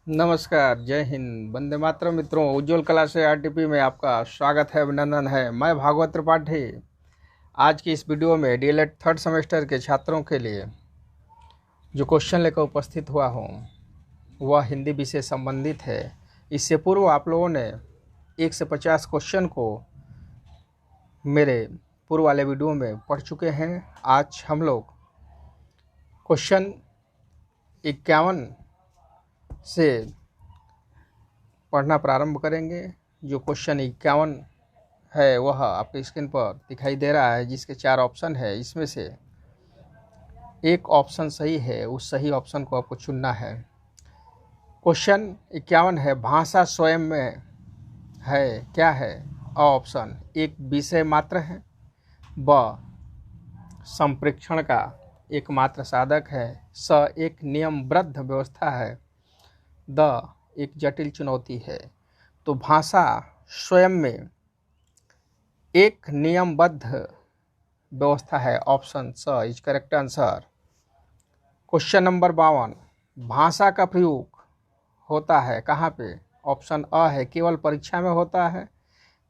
नमस्कार, जय हिंद, वंदे मातरम। मित्रों, उज्ज्वल कला से आरटीपी में आपका स्वागत है, अभिनंदन है। मैं भागवत त्रिपाठी आज की इस वीडियो में डीएलएड थर्ड सेमेस्टर के छात्रों के लिए जो क्वेश्चन लेकर उपस्थित हुआ हूँ वह हिंदी विषय संबंधित है। इससे पूर्व आप लोगों ने 1 से 50 क्वेश्चन को मेरे पूर्व वाले वीडियो में पढ़ चुके हैं। आज हम लोग क्वेश्चन 51 से पढ़ना प्रारंभ करेंगे। जो क्वेश्चन 51 है वह आपकी स्क्रीन पर दिखाई दे रहा है, जिसके 4 ऑप्शन है। इसमें से एक ऑप्शन सही है, उस सही ऑप्शन को आपको चुनना है। क्वेश्चन 51 है, भाषा स्वयं में है क्या है? अ ऑप्शन एक विषय मात्र है, ब संप्रेक्षण का एकमात्र साधक है, स एक नियमबद्ध व्यवस्था है, द एक जटिल चुनौती है। तो भाषा स्वयं में एक नियमबद्ध व्यवस्था है, ऑप्शन स is correct answer. Question number 52, भाषा का प्रयोग होता है कहाँ पे? ऑप्शन अ है केवल परीक्षा में होता है,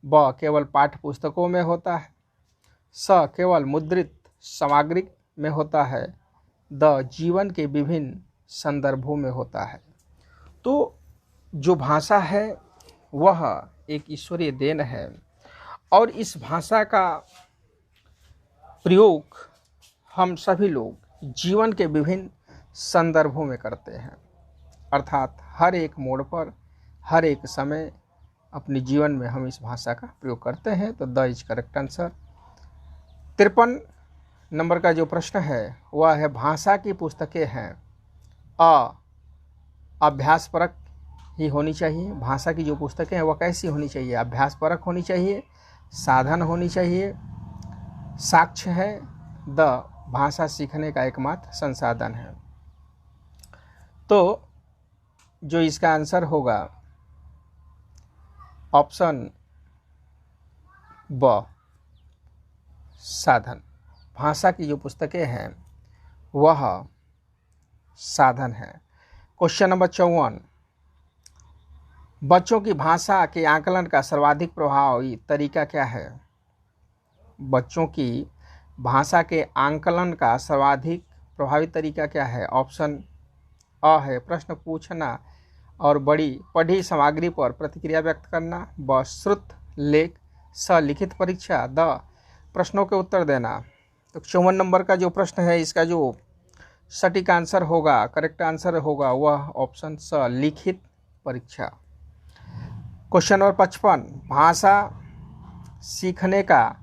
ब केवल पाठ्य पुस्तकों में होता है, स केवल मुद्रित सामग्री में होता है, द जीवन के विभिन्न संदर्भों में होता है। तो जो भाषा है वह एक ईश्वरीय देन है और इस भाषा का प्रयोग हम सभी लोग जीवन के विभिन्न संदर्भों में करते हैं, अर्थात हर एक मोड़ पर, हर एक समय अपने जीवन में हम इस भाषा का प्रयोग करते हैं। तो द इज करेक्ट आंसर। 53 नंबर का जो प्रश्न है वह है, भाषा की पुस्तकें हैं अ अभ्यासपरक ही होनी चाहिए। भाषा की जो पुस्तकें हैं वह कैसी होनी चाहिए? अभ्यासपरक होनी चाहिए, साधन होनी चाहिए, साक्ष्य है, द भाषा सीखने का एकमात्र संसाधन है। तो जो इसका आंसर होगा ऑप्शन ब साधन। भाषा की जो पुस्तकें हैं वह साधन है। क्वेश्चन नंबर 54, बच्चों की भाषा के आकलन का सर्वाधिक प्रभावी तरीका क्या है? बच्चों की भाषा के आकलन का सर्वाधिक प्रभावी तरीका क्या है? ऑप्शन अ है प्रश्न पूछना और बड़ी पढ़ी सामग्री पर प्रतिक्रिया व्यक्त करना, ब श्रुत लेख, स लिखित परीक्षा, द प्रश्नों के उत्तर देना। तो 54 नंबर का जो प्रश्न है इसका जो सटीक आंसर होगा, करेक्ट आंसर होगा वह ऑप्शन स लिखित परीक्षा। क्वेश्चन नंबर 55, भाषा सीखने का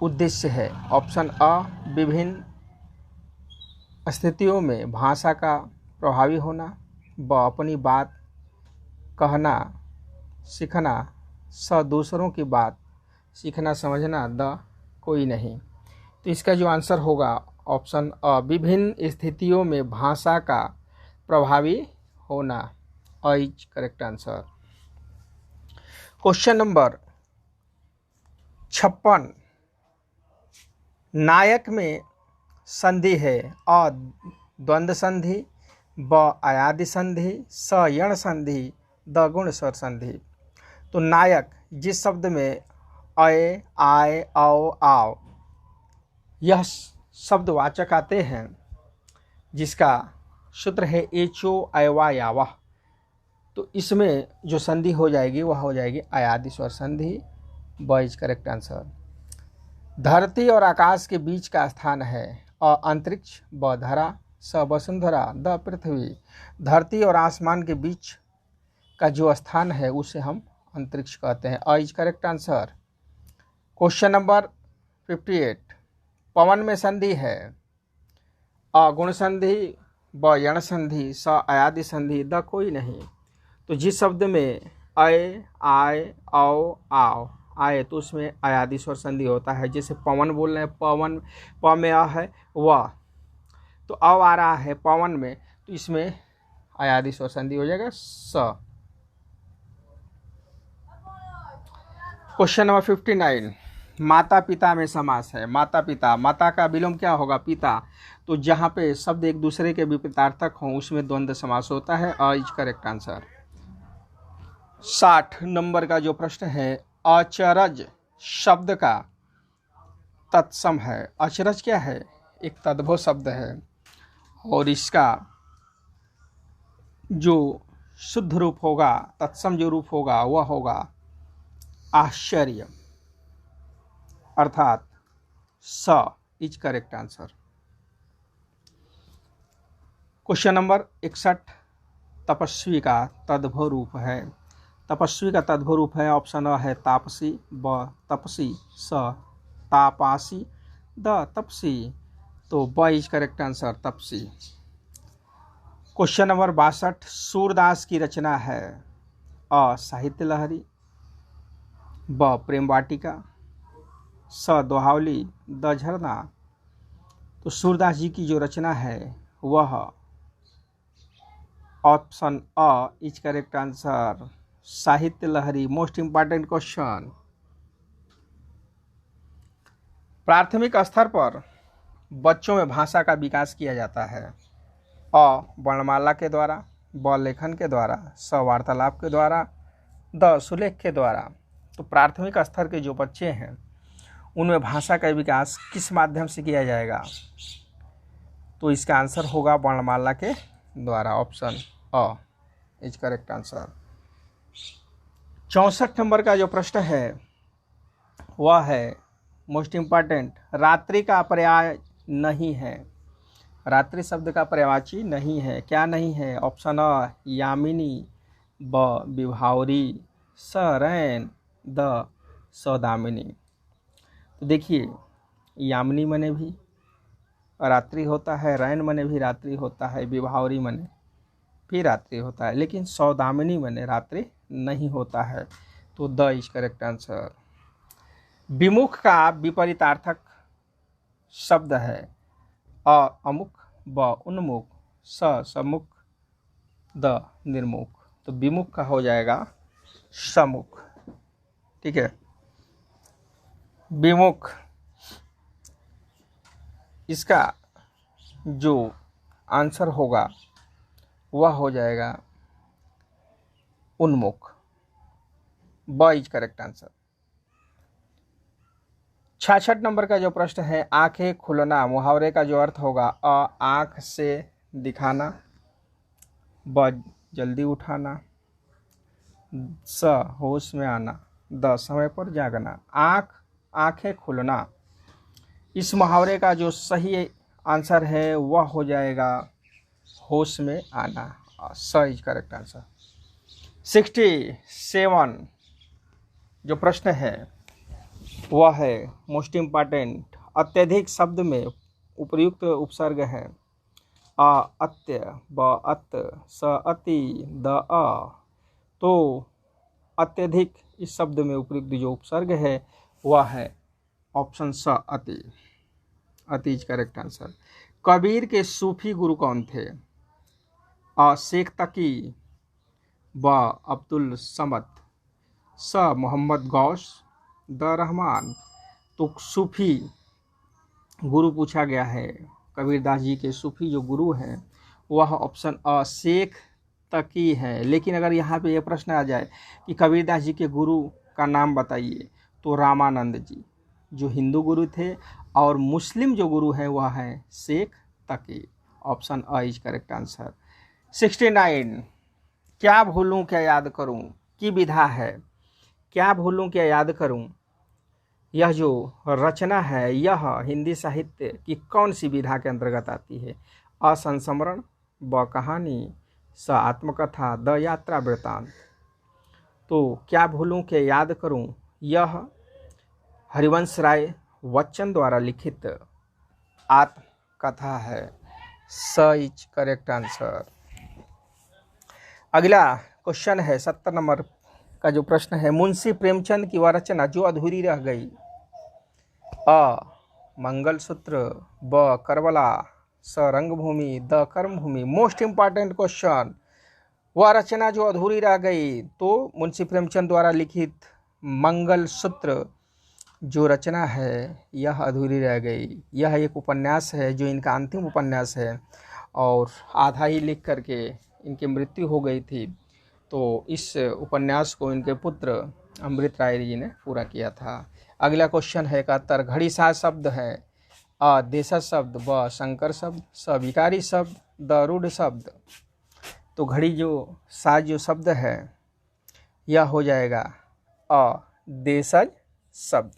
उद्देश्य है। ऑप्शन अ विभिन्न स्थितियों में भाषा का प्रभावी होना, ब अपनी बात कहना सीखना, स दूसरों की बात सीखना समझना, द कोई नहीं। तो इसका जो आंसर होगा ऑप्शन अ विभिन्न स्थितियों में भाषा का प्रभावी होना, अ is correct answer. Question number 56, नायक में संधि है। अ द्वंद्व संधि, ब अयादि संधि, स यण संधि, द गुण स्वर संधि। तो नायक जिस शब्द में अय आय औ आओ यह शब्दवाचक आते हैं, जिसका सूत्र है एचो अयवा यावह, तो इसमें जो संधि हो जाएगी वह हो जाएगी अयादि स्वर संधि, ब इज करेक्ट आंसर। धरती और आकाश के बीच का स्थान है। अ अंतरिक्ष, ब धरा, स वसुंधरा, द पृथ्वी। धरती और आसमान के बीच का जो स्थान है उसे हम अंतरिक्ष कहते हैं, अ is correct answer. Question number 58, पवन में संधि है। अ गुण संधि, ब यण संधि, स अयादि संधि, द कोई नहीं। तो जिस शब्द में अय आय औ आओ आए तो उसमें अयादि स्वर संधि होता है। जैसे पवन बोल रहे हैं, पवन प में अ है वह, तो अ आ रहा है पवन में, तो इसमें अयादि स्वर संधि हो जाएगा स। क्वेश्चन नंबर 59, माता पिता में समास है। माता पिता, माता का विलोम क्या होगा? पिता। तो जहाँ पे शब्द एक दूसरे के विपरीतार्थक हों उसमें द्वंद्व समास होता है। A is correct answer. 60 number का जो प्रश्न है, अचरज शब्द का तत्सम है। अचरज क्या है? एक तद्भव शब्द है और इसका जो शुद्ध रूप होगा, तत्सम जो रूप होगा वह होगा आश्चर्य, अर्थात स is correct answer. Question number 61, तपस्वी का तद्भव रूप है। तपस्वी का तद्भव रूप है, ऑप्शन अ है तापसी, ब तपसी, स तापासी, द तपसी। तो ब इज करेक्ट आंसर, तपसी। क्वेश्चन नंबर 62, सूरदास की रचना है। अ साहित्य लहरी, ब प्रेम वाटिका, स दोहावली, द झरना। तो सूरदास जी की जो रचना है वह ऑप्शन अ इज करेक्ट आंसर, साहित्य लहरी। Most important question. प्राथमिक स्तर पर बच्चों में भाषा का विकास किया जाता है। अ वर्णमाला के द्वारा, ब लेखन के द्वारा, स वार्तालाप के द्वारा, द सुलेख के द्वारा। तो प्राथमिक स्तर के जो बच्चे हैं उनमें भाषा का विकास किस माध्यम से किया जाएगा? तो इसका आंसर होगा वर्णमाला के द्वारा, ऑप्शन अ इज करेक्ट आंसर। 64 नंबर का जो प्रश्न है वह है मोस्ट इम्पॉर्टेंट, रात्रि का पर्याय नहीं है। रात्रि शब्द का पर्यायवाची नहीं है। क्या नहीं है? ऑप्शन अ यामिनी, ब विभावरी, स रैन, द सौदामिनी। तो देखिए, यामिनी मने भी रात्रि होता है, रैन मने भी रात्रि होता है, विभावरी मने भी रात्रि होता है, लेकिन सौदामिनी मने रात्रि नहीं होता है। तो द इज करेक्ट आंसर। विमुख का विपरीतार्थक शब्द है। अ अमुख, ब उन्मुख, स सम्मुख, द निर्मुख। तो विमुख का हो जाएगा सम्मुख। ठीक है, विमुख, इसका जो आंसर होगा वह हो जाएगा उन्मुख। ब इज करेक्ट आंसर। 66 नंबर का जो प्रश्न है, आंखें खुलना, मुहावरे का जो अर्थ होगा, अ आंख से दिखाना, ब जल्दी उठाना, स होश में आना, द समय पर जागना। आंखें खुलना, इस मुहावरे का जो सही आंसर है वह हो जाएगा होश में आना। स इज करेक्ट आंसर। 67 जो प्रश्न है वह है मोस्ट इम्पॉर्टेंट, अत्यधिक शब्द में उपयुक्त उपसर्ग है। अ अत्य, ब अत, स अति, द अ। तो अत्यधिक इस शब्द में उपयुक्त जो उपसर्ग है वह है ऑप्शन स अति। अति इज करेक्ट आंसर। कबीर के सूफी गुरु कौन थे? अ शेख तकी, ब अब्दुल समद, स मोहम्मद गौस, द रहमान। तो सूफी गुरु पूछा गया है, कबीरदास जी के सूफी जो गुरु हैं वह ऑप्शन अ शेख तकी है। लेकिन अगर यहाँ पे यह प्रश्न आ जाए कि कबीरदास जी के गुरु का नाम बताइए, तो रामानंद जी जो हिंदू गुरु थे, और मुस्लिम जो गुरु हैं वह है शेख तकी। ऑप्शन अ इज करेक्ट आंसर। 69, क्या भूलूं क्या याद करूं की विधा है। क्या भूलूं क्या याद करूं, यह जो रचना है यह हिंदी साहित्य की कौन सी विधा के अंतर्गत आती है? अ संस्मरण, ब कहानी, स आत्मकथा, द यात्रा वृत्तांत। तो क्या भूलूं क्या याद करूं यह हरिवंश राय बच्चन द्वारा लिखित आत्मकथा है। स इज करेक्ट आंसर। अगला क्वेश्चन है 70 नंबर का जो प्रश्न है, मुंशी प्रेमचंद की वह रचना जो अधूरी रह गई। अ मंगलसूत्र, ब करबला, स रंगभूमि, द कर्मभूमि। मोस्ट इंपॉर्टेंट क्वेश्चन, वह रचना जो अधूरी रह गई, तो मुंशी प्रेमचंद द्वारा लिखित मंगलसूत्र जो रचना है यह अधूरी रह गई। यह एक उपन्यास है जो इनका अंतिम उपन्यास है और आधा ही लिख करके इनकी मृत्यु हो गई थी। तो इस उपन्यास को इनके पुत्र अमृत राय जी ने पूरा किया था। अगला क्वेश्चन है 71। घड़ी साज शब्द है अ देशज शब्द, ब शंकर शब्द, स विकारी शब्द, द रूढ़ शब्द। तो घड़ी जो साज जो शब्द है यह हो जाएगा अ देशज शब्द।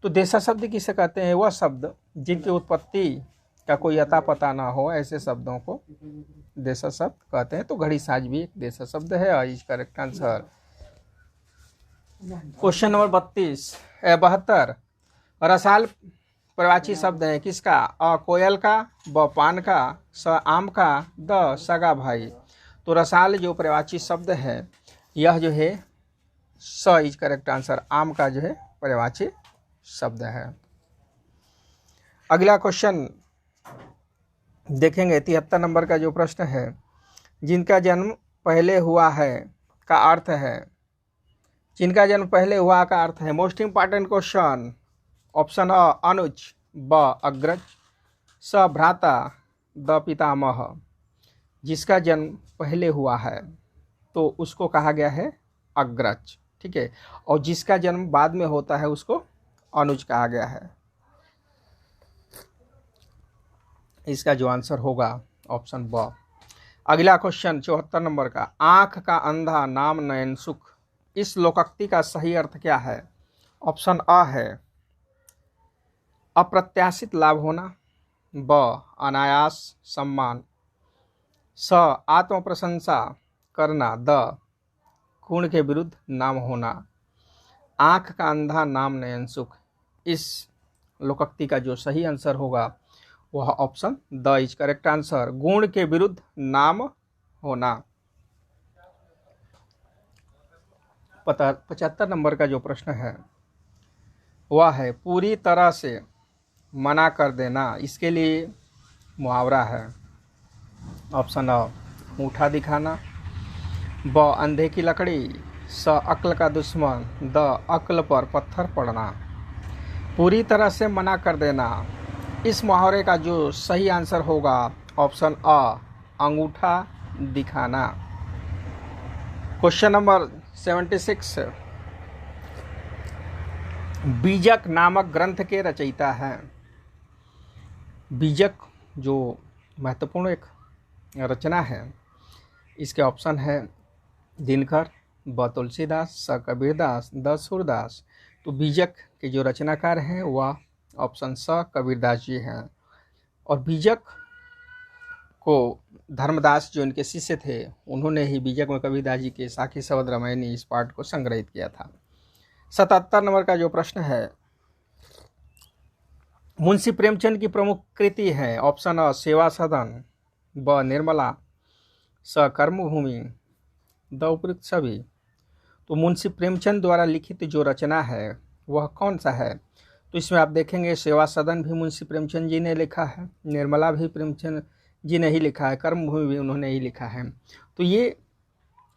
तो देशज शब्द किसे कहते हैं? वह शब्द जिनकी उत्पत्ति का कोई अता पता ना हो, ऐसे शब्दों को देशज शब्द कहते हैं। तो घड़ी साज भी एक देशज शब्द है। Is correct answer. Question number 72। रसाल प्रवाची शब्द है किसका? अ कोयल का, ब पान का, स आम का, द सगा भाई। तो रसाल जो प्रवाची शब्द है यह जो है स इज करेक्ट आंसर, आम का जो है प्रवाची शब्द है। अगला क्वेश्चन देखेंगे 73 नंबर का जो प्रश्न है, जिनका जन्म पहले हुआ है का अर्थ है। जिनका जन्म पहले हुआ का अर्थ है। Most important question. ऑप्शन अ अनुज, ब अग्रज, स भ्राता, द पितामह। जिसका जन्म पहले हुआ है तो उसको कहा गया है अग्रज, ठीक है। और जिसका जन्म बाद में होता है उसको अनुज कहा गया है। इसका जो आंसर होगा ऑप्शन ब। अगला क्वेश्चन 74 नंबर का। आंख का अंधा नाम नयन सुख, इस लोकोक्ति का सही अर्थ क्या है? ऑप्शन अ है अप्रत्याशित लाभ होना, ब अनायास सम्मान, स आत्म प्रशंसा करना, द गुण के विरुद्ध नाम होना। आंख का अंधा नाम नयन सुख, इस लोकोक्ति का जो सही आंसर होगा वह option the is correct answer, गुण के विरुद्ध नाम होना। 75 नंबर का जो प्रश्न है वह है पूरी तरह से मना कर देना। इसके लिए मुहावरा है। ऑप्शन अ मुठा दिखाना, ब अंधे की लकड़ी, स अक्ल का दुश्मन, द अक्ल पर पत्थर पड़ना। पूरी तरह से मना कर देना, इस मुहावरे का जो सही आंसर होगा ऑप्शन अ अंगूठा दिखाना। Question number 76। बीजक नामक ग्रंथ के रचयिता हैं। बीजक जो महत्वपूर्ण एक रचना है, इसके ऑप्शन है दिनकर, ब तुलसीदास, स कबीरदास, द सूरदास। तो बीजक के जो रचनाकार हैं वह ऑप्शन स कबीरदास जी हैं। और बीजक को धर्मदास जो इनके शिष्य थे उन्होंने ही बीजक में कबीरदास जी के साखी शब्द रामायणी इस पाठ को संग्रहित किया था। 77 नंबर का जो प्रश्न है, मुंशी प्रेमचंद की प्रमुख कृति है। ऑप्शन अ सेवा सदन, ब निर्मला, स कर्मभूमि, द उपयुक्त सभी। तो मुंशी प्रेमचंद द्वारा लिखित जो रचना है वह कौन सा है? तो इसमें आप देखेंगे सेवा सदन भी मुंशी प्रेमचंद जी ने लिखा है, निर्मला भी प्रेमचंद जी ने ही लिखा है, कर्मभूमि भी उन्होंने ही लिखा है। तो ये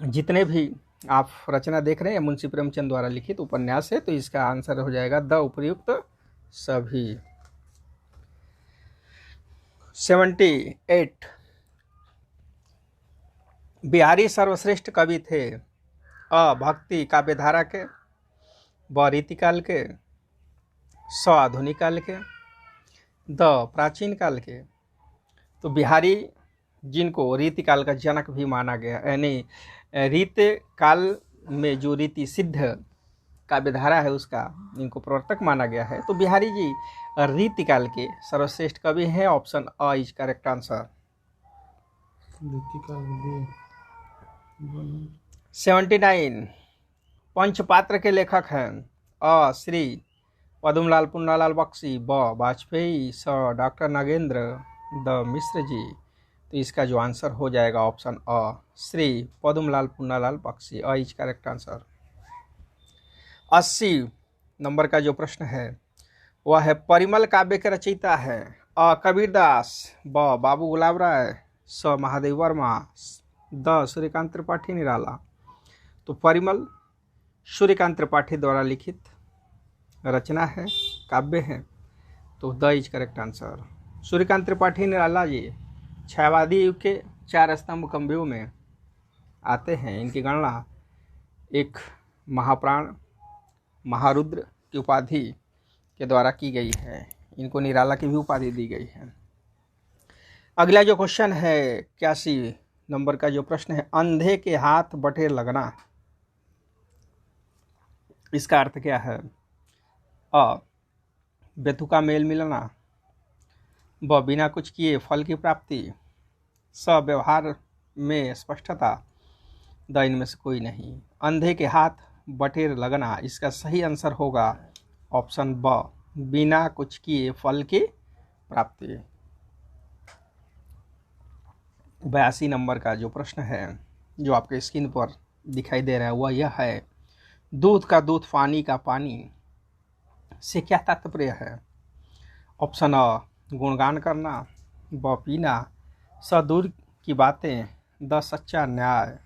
जितने भी आप रचना देख रहे हैं मुंशी प्रेमचंद द्वारा लिखित उपन्यास है। तो इसका आंसर हो जाएगा द उपयुक्त सभी। 78। बिहारी सर्वश्रेष्ठ कवि थे। अ भक्ति काव्यधारा के, ब रीतिकाल के, स आधुनिक काल के, द प्राचीन काल के। तो बिहारी जिनको रीतिकाल का जनक भी माना गया, यानी रीति काल में जो रीति सिद्ध काव्यधारा है उसका इनको प्रवर्तक माना गया है। तो बिहारी जी रीतिकाल के सर्वश्रेष्ठ कवि हैं। ऑप्शन अ इज करेक्ट आंसर। 79। पंचपात्र के लेखक हैं। अ श्री पद्मलाल पुन्नालाल बख्शी, ब वाजपेयी, स डॉक्टर नागेंद्र, द मिश्र जी। तो इसका जो आंसर हो जाएगा ऑप्शन अ श्री पद्मलाल पुन्नालाल बख्शी, अ इज करेक्ट आंसर। 80 नंबर का जो प्रश्न है वह है परिमल काव्य के रचयिता है। अ कबीरदास, ब बाबू गुलाब राय, स महादेव वर्मा, द सूर्यकांत त्रिपाठी निराला। तो परिमल सूर्यकांत त्रिपाठी द्वारा लिखित रचना है, काव्य है, तो द is correct answer. Suryakant Tripathi Nirala ji छायावादी युग के 4 स्तंभ कवियों में आते हैं। इनकी गणना एक महाप्राण महारुद्र की उपाधि के द्वारा की गई है। इनको निराला की भी उपाधि दी गई है। अगला जो क्वेश्चन है 81 नंबर का जो प्रश्न है, अंधे के हाथ बटेर लगना, इसका अर्थ क्या है? अ बेतुका मेल मिलना, ब बिना कुछ किए फल की प्राप्ति, स व्यवहार में स्पष्टता, द इनमें से कोई नहीं। अंधे के हाथ बटेर लगना, इसका सही आंसर होगा ऑप्शन ब, बिना कुछ किए फल की प्राप्ति। 82 नंबर का जो प्रश्न है जो आपके स्क्रीन पर दिखाई दे रहा है वह यह है, दूध का दूध पानी का पानी से क्या तात्पर्य है? ऑप्शन अ गुणगान करना, ब पीना, स दूर की बातें, द सच्चा न्याय।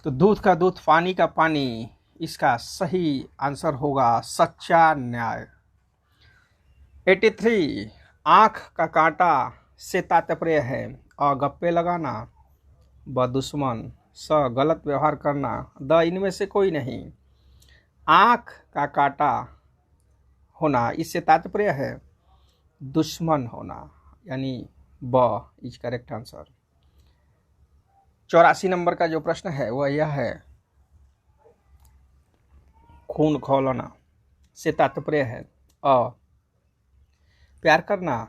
तो दूध का दूध पानी का पानी, इसका सही आंसर होगा सच्चा न्याय। 83 आँख का कांटा से तात्पर्य है, अ गप्पे लगाना, ब दुश्मन, स गलत व्यवहार करना, द इनमें से कोई नहीं। आँख का कांटा होना, इससे तात्पर्य है दुश्मन होना, यानी ब इज करेक्ट आंसर। 84 नंबर का जो प्रश्न है वह यह है, खून खौलना से तात्पर्य है, अ प्यार करना,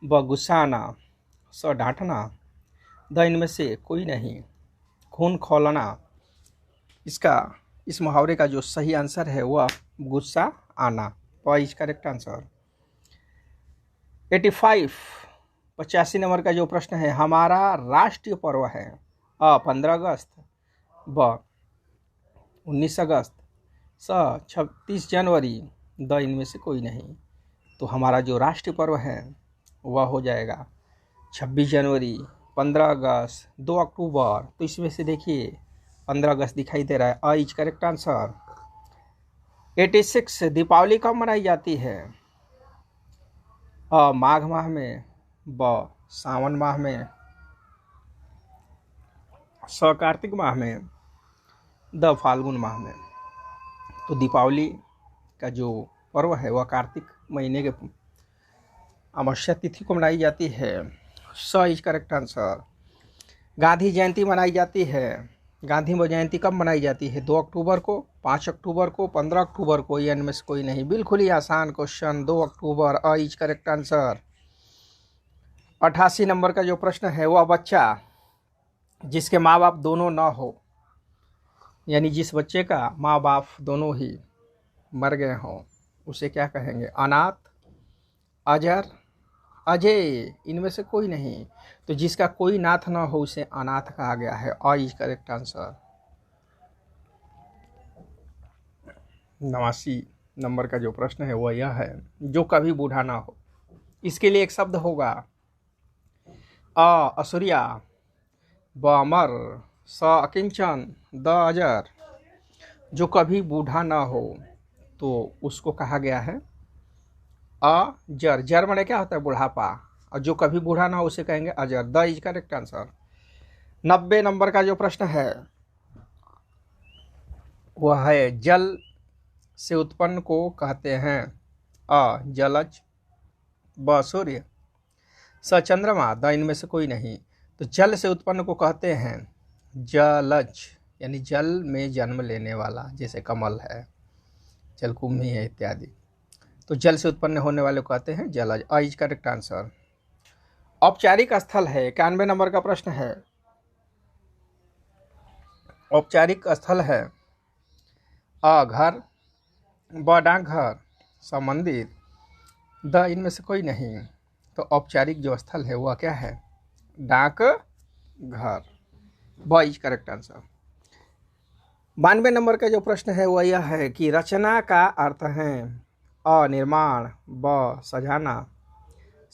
ब गुस्सा आना, स डांटना, द इनमें से कोई नहीं। खून खौलना, इसका इस मुहावरे का जो सही आंसर है वह गुस्सा आना, ब इज करेक्ट आंसर। 85 नंबर का जो प्रश्न है, हमारा राष्ट्रीय पर्व है, अ 15 अगस्त, ब 19 अगस्त, स 26 जनवरी, द इनमें से कोई नहीं। तो हमारा जो राष्ट्रीय पर्व है वह हो जाएगा 26 जनवरी, 15 अगस्त, 2 अक्टूबर। तो इसमें से देखिए 15 अगस्त दिखाई दे रहा है, a is correct answer. 86 Deepavali कब मनाई जाती है? अ माघ माह में, ब सावन माह में, स कार्तिक माह में, द फाल्गुन माह में। तो दीपावली का जो पर्व है वह कार्तिक महीने के अमावस्या तिथि को मनाई जाती है, स इज करेक्ट आंसर। गांधी जयंती मनाई जाती है, गांधी जयंती कब मनाई जाती है? 2 अक्टूबर को, 5 अक्टूबर को, 15 अक्टूबर को, या इनमें से कोई नहीं। बिल्कुल ही आसान question, 2 October, a is correct answer. 88 number का जो प्रश्न है वह बच्चा जिसके माँ बाप दोनों ना हो, यानी जिस बच्चे का माँ बाप दोनों ही मर गए हों, उसे क्या कहेंगे? अनाथ, अजर, अजय, इनमें से कोई नहीं। तो जिसका कोई नाथ ना हो उसे अनाथ कहा गया है, a is correct answer. 89 number का जो प्रश्न है वह यह है, जो कभी बूढ़ा ना हो, इसके लिए एक शब्द होगा, अ असुरिया, ब अमर, स अकिंचन, द अजर। जो कभी बूढ़ा ना हो तो उसको कहा गया है अजर। जर माने क्या होता है? बुढ़ापा। और जो कभी बूढ़ा ना हो उसे कहेंगे अजर, the is correct answer. 90 number का जो प्रश्न है वह है, जल से उत्पन्न को कहते हैं, अ जलज, ब सूर्य, स चंद्रमा, द इनमें से कोई नहीं। तो जल से उत्पन्न को कहते हैं जलज, यानी जल में जन्म लेने वाला, जैसे कमल है, जलकुंभी है इत्यादि। तो जल से उत्पन्न होने वाले को कहते हैं जलज, अ इज करेक्ट आंसर। औपचारिक स्थल है, 91 नंबर का प्रश्न है, औपचारिक स्थल है, अ घर, ब डाकघर, स मंदिर, द इनमें से कोई नहीं। तो औपचारिक जो स्थल है वह क्या है? डाक घर, ब इज करेक्ट आंसर। 92 नंबर का जो प्रश्न है वह यह है कि रचना का अर्थ है, अ निर्माण, ब सजाना,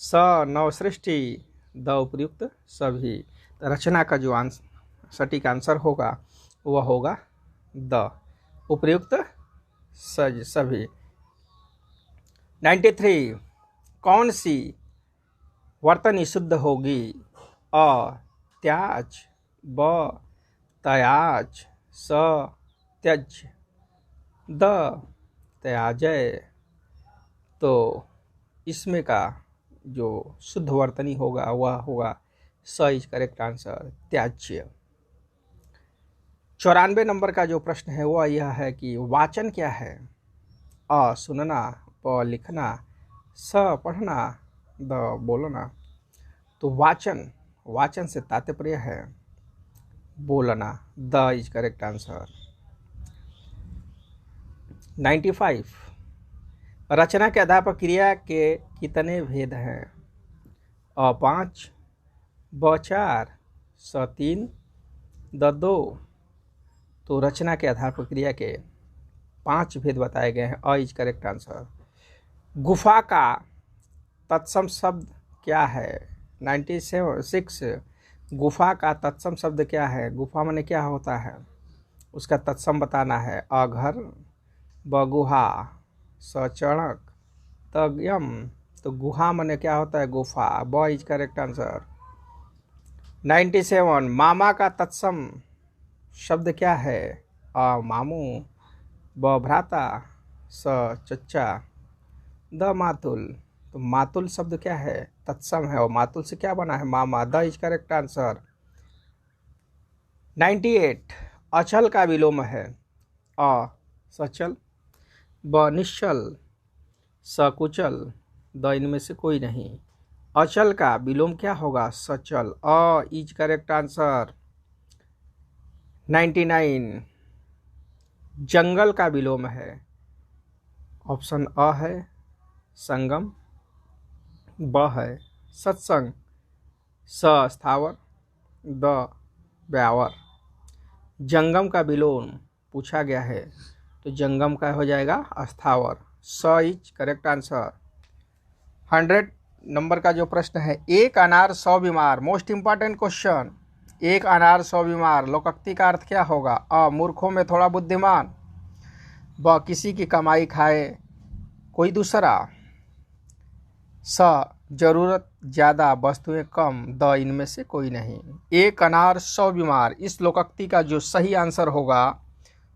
स नवसृष्टि, द उपयुक्त सभी। तो रचना का जो सटीक आंसर होगा वह होगा द उपयुक्त सभी। 93 कौन सी वर्तनी शुद्ध होगी? अ त्याज, ब तयाज, स त्यज, द त्याजय। तो इसमें का जो शुद्ध वर्तनी होगा वह होगा स इज करेक्ट आंसर, त्याज्य। 94 नंबर का जो प्रश्न है वह यह है कि वाचन क्या है? अ सुनना, ब लिखना, स पढ़ना, द बोलना। तो वाचन, वाचन से तात्पर्य है बोलना, द इज करेक्ट आंसर। 95 रचना के आधार पर क्रिया के कितने भेद हैं? अ 5, ब 4, स 3, द 2। तो रचना के आधार पर क्रिया के 5 भेद बताए गए हैं, अ इज करेक्ट आंसर। गुफा का तत्सम शब्द क्या है? 96 गुफा का तत्सम शब्द क्या है? गुफा माने क्या होता है, उसका तत्सम बताना है। अ घर, ब गुहा, स चणक, त यम। तो गुहा माने क्या होता है? गुफा, ब इज करेक्ट आंसर। 97 मामा का तत्सम शब्द क्या है? अ मामू, ब भ्राता, स चच्चा, द मातुल। तो मातुल शब्द क्या है? तत्सम है, और मातुल से क्या बना है? मामा, द इज करेक्ट आंसर। 98 अचल का विलोम है। अ सचल, ब निश्चल, स कुचल, द इनमें से कोई नहीं। अचल का विलोम क्या होगा? सचल, अ इज करेक्ट आंसर। 99 जंगल का विलोम है। ऑप्शन अ है संगम, ब है सत्संग, स स्थावर, द ब्यावर। जंगम का विलोम पूछा गया है, तो जंगम का हो जाएगा स्थावर, स इज करेक्ट आंसर। 100 नंबर का जो प्रश्न है, एक अनार 100 बीमार, मोस्ट इंपॉर्टेंट क्वेश्चन। एक अनार 100 बीमार, लोकोक्ति का अर्थ क्या होगा? अ मूर्खों में थोड़ा बुद्धिमान, ब किसी की कमाई खाए कोई दूसरा, स जरूरत ज़्यादा वस्तुएं कम, द इनमें से कोई नहीं। एक अनार 100 बीमार, इस लोकोक्ति का जो सही आंसर होगा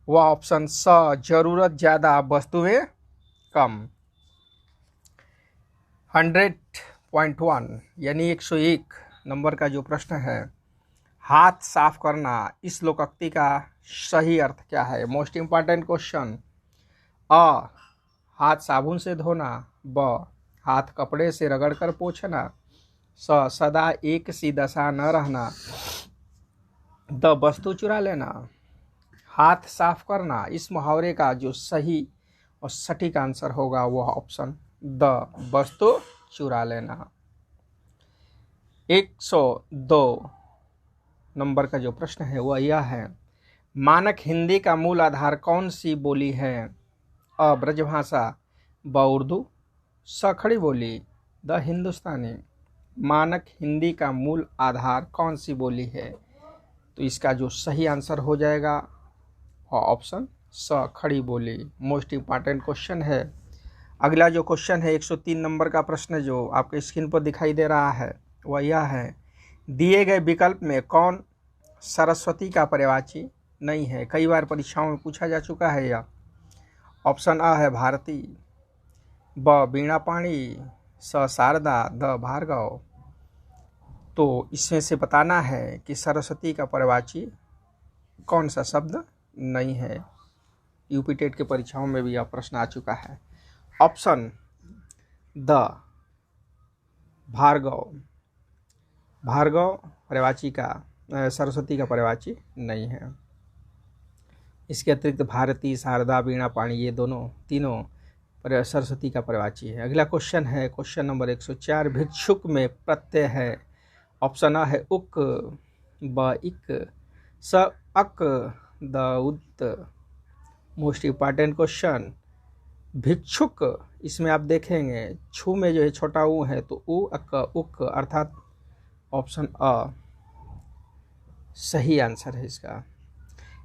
वह ऑप्शन स जरूरत ज़्यादा वस्तुएं कम। 100.1 यानी 101 नंबर का जो प्रश्न है, हाथ साफ करना, इस लोकोक्ति का सही अर्थ क्या है? Most important question. अ हाथ साबुन से धोना, ब हाथ कपड़े से रगड़कर पोंछना, स सदा एक सी दशा न रहना, द वस्तु चुरा लेना। हाथ साफ करना, इस मुहावरे का जो सही और सटीक आंसर होगा वह ऑप्शन द वस्तु चुरा लेना। 102 नंबर का जो प्रश्न है वह यह है, मानक हिंदी का मूल आधार कौन सी बोली है? अ ब्रजभाषा, ब उर्दू, स खड़ी बोली, द हिंदुस्तानी। मानक हिंदी का मूल आधार कौन सी बोली है? तो इसका जो सही आंसर हो जाएगा वह ऑप्शन स खड़ी बोली। मोस्ट इंपॉर्टेंट क्वेश्चन है। अगला जो क्वेश्चन है 103 नंबर का प्रश्न जो आपके स्क्रीन पर दिखाई दे रहा है वह यह है, दिए गए विकल्प में कौन सरस्वती का पर्यायवाची नहीं है? कई बार परीक्षाओं में पूछा जा चुका है यह। ऑप्शन अ है भारती, ब वीणा पाणी, स शारदा, द भार्गव। तो इसमें से बताना है कि सरस्वती का पर्यायवाची कौन सा शब्द नहीं है। यूपी टेट के परीक्षाओं में भी यह प्रश्न आ चुका है। ऑप्शन द भार्गव, भार्गव पर्यायवाची का सरस्वती का पर्यायवाची नहीं है। इसके अतिरिक्त भारती, शारदा, वीणा पाणी ये तीनों सरस्वती का पर्यायवाची है। अगला क्वेश्चन है क्वेश्चन नंबर 104, भिक्षुक में प्रत्यय है। ऑप्शन अ है उक, ब इक, स अक, द उत। मोस्ट इंपॉर्टेंट क्वेश्चन, भिक्षुक, इसमें आप देखेंगे छू में जो है छोटा ऊ है तो उ अक उक, अर्थात ऑप्शन अ सही आंसर है इसका।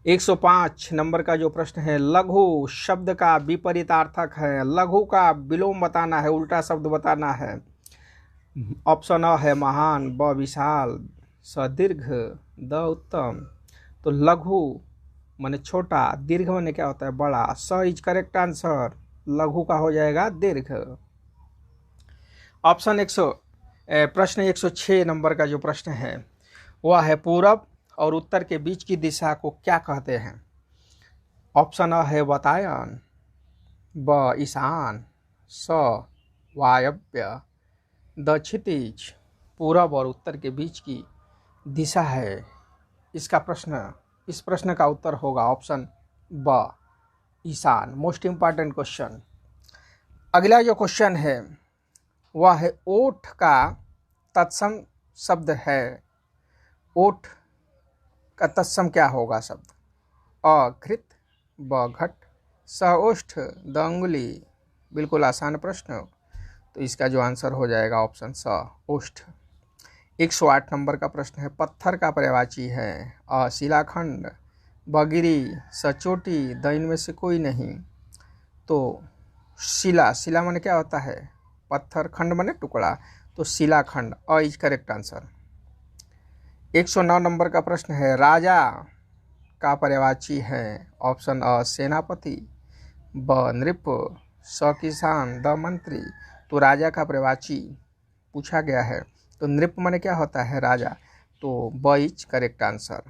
105 नंबर का जो प्रश्न है, लघु शब्द का विपरीतार्थक है। लघु का विलोम बताना है, उल्टा शब्द बताना है। ऑप्शन अ है महान, ब विशाल, स दीर्घ, द उत्तम। तो लघु माने छोटा, दीर्घ माने क्या होता है, बड़ा। स इज करेक्ट आंसर, लघु का हो जाएगा दीर्घ। ऑप्शन प्रश्न 106 नंबर का जो प्रश्न है वह है पूरब और उत्तर के बीच की दिशा को क्या कहते हैं। ऑप्शन अ है वातायन, ब ईशान, स वायव्य, द क्षितिज। पूरब और उत्तर के बीच की दिशा है इस प्रश्न का उत्तर होगा ऑप्शन ब ईशान। Most important question. अगला जो क्वेश्चन है वह है ओठ का तत्सम शब्द है। ओठ का तत्सम क्या होगा शब्द। अ घृत, ब घट, स ओष्ठ, द अंगुली। बिल्कुल आसान प्रश्न, तो इसका जो आंसर हो जाएगा ऑप्शन स ओष्ठ। 108 नंबर का प्रश्न है, पत्थर का पर्यायवाची है। अ शिलाखंड, ब गिरी, स चोटी, द इनमें से कोई नहीं। तो शिला माने क्या होता है, पत्थर, खंड माने टुकड़ा, तो शिलाखंड, अ इज करेक्ट आंसर। 109 नंबर का प्रश्न है, राजा का पर्यायवाची है। ऑप्शन अ सेनापति, ब नृप, स किसान, द मंत्री। तो राजा का पर्यायवाची पूछा गया है, तो नृप माने क्या होता है, राजा, तो ब इज करेक्ट आंसर।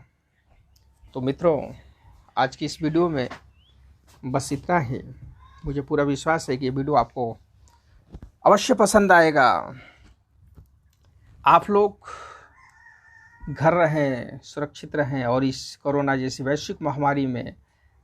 तो मित्रों, आज की इस वीडियो में बस इतना ही। मुझे पूरा विश्वास है कि ये वीडियो आपको अवश्य पसंद आएगा। आप लोग घर रहें, सुरक्षित रहें और इस कोरोना जैसी वैश्विक महामारी में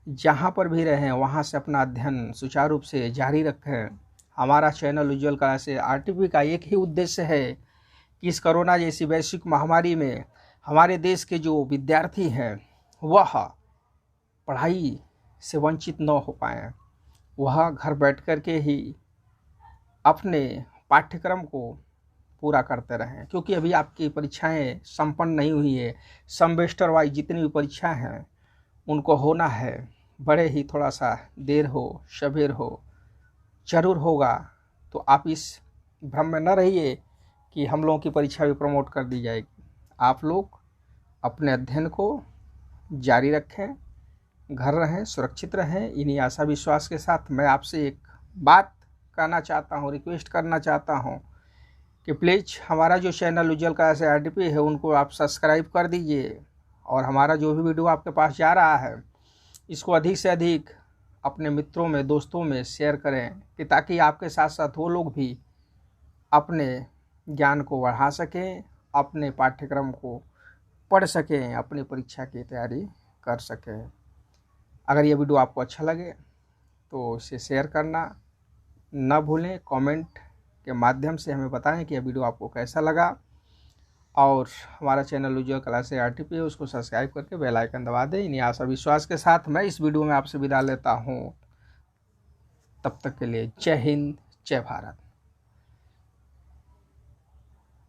जहाँ पर भी रहें वहाँ से अपना अध्ययन सुचारू रूप से जारी रखें। हमारा चैनल उज्ज्वल कला से आरटीपी का एक ही उद्देश्य है कि इस कोरोना जैसी वैश्विक महामारी में हमारे देश के जो विद्यार्थी हैं वह पढ़ाई से वंचित न हो पाएँ, वह घर बैठ कर के ही अपने पाठ्यक्रम को पूरा करते रहें। क्योंकि अभी आपकी परीक्षाएं संपन्न नहीं हुई है। सेमेस्टर वाइज जितनी भी परीक्षाएं हैं उनको होना है, बड़े ही थोड़ा सा देर हो सवेर हो जरूर होगा। तो आप इस भ्रम में न रहिए कि हम लोगों की परीक्षा भी प्रमोट कर दी जाएगी। आप लोग अपने अध्ययन को जारी रखें, घर रहें, सुरक्षित रहें। इन्हीं आशा विश्वास के साथ मैं आपसे एक बात कहना चाहता हूँ, रिक्वेस्ट करना चाहता हूँ कि प्लीज़ हमारा जो चैनल उज्ज्वल कला से आरटीपी है उनको आप सब्सक्राइब कर दीजिए और हमारा जो भी वीडियो आपके पास जा रहा है इसको अधिक से अधिक अपने मित्रों में, दोस्तों में शेयर करें कि ताकि आपके साथ साथ वो लोग भी अपने ज्ञान को बढ़ा सकें, अपने पाठ्यक्रम को पढ़ सकें, अपनी परीक्षा की तैयारी कर सकें। अगर ये वीडियो आपको अच्छा लगे तो इसे शेयर करना न भूलें। कमेंट के माध्यम से हमें बताएं कि यह वीडियो आपको कैसा लगा और हमारा चैनल उज्ज्वल कला से आरटीपी है उसको सब्सक्राइब करके बेल आइकन दबा दें। इन्हीं आशा विश्वास के साथ मैं इस वीडियो में आपसे विदा लेता हूं। तब तक के लिए जय हिंद, जय भारत।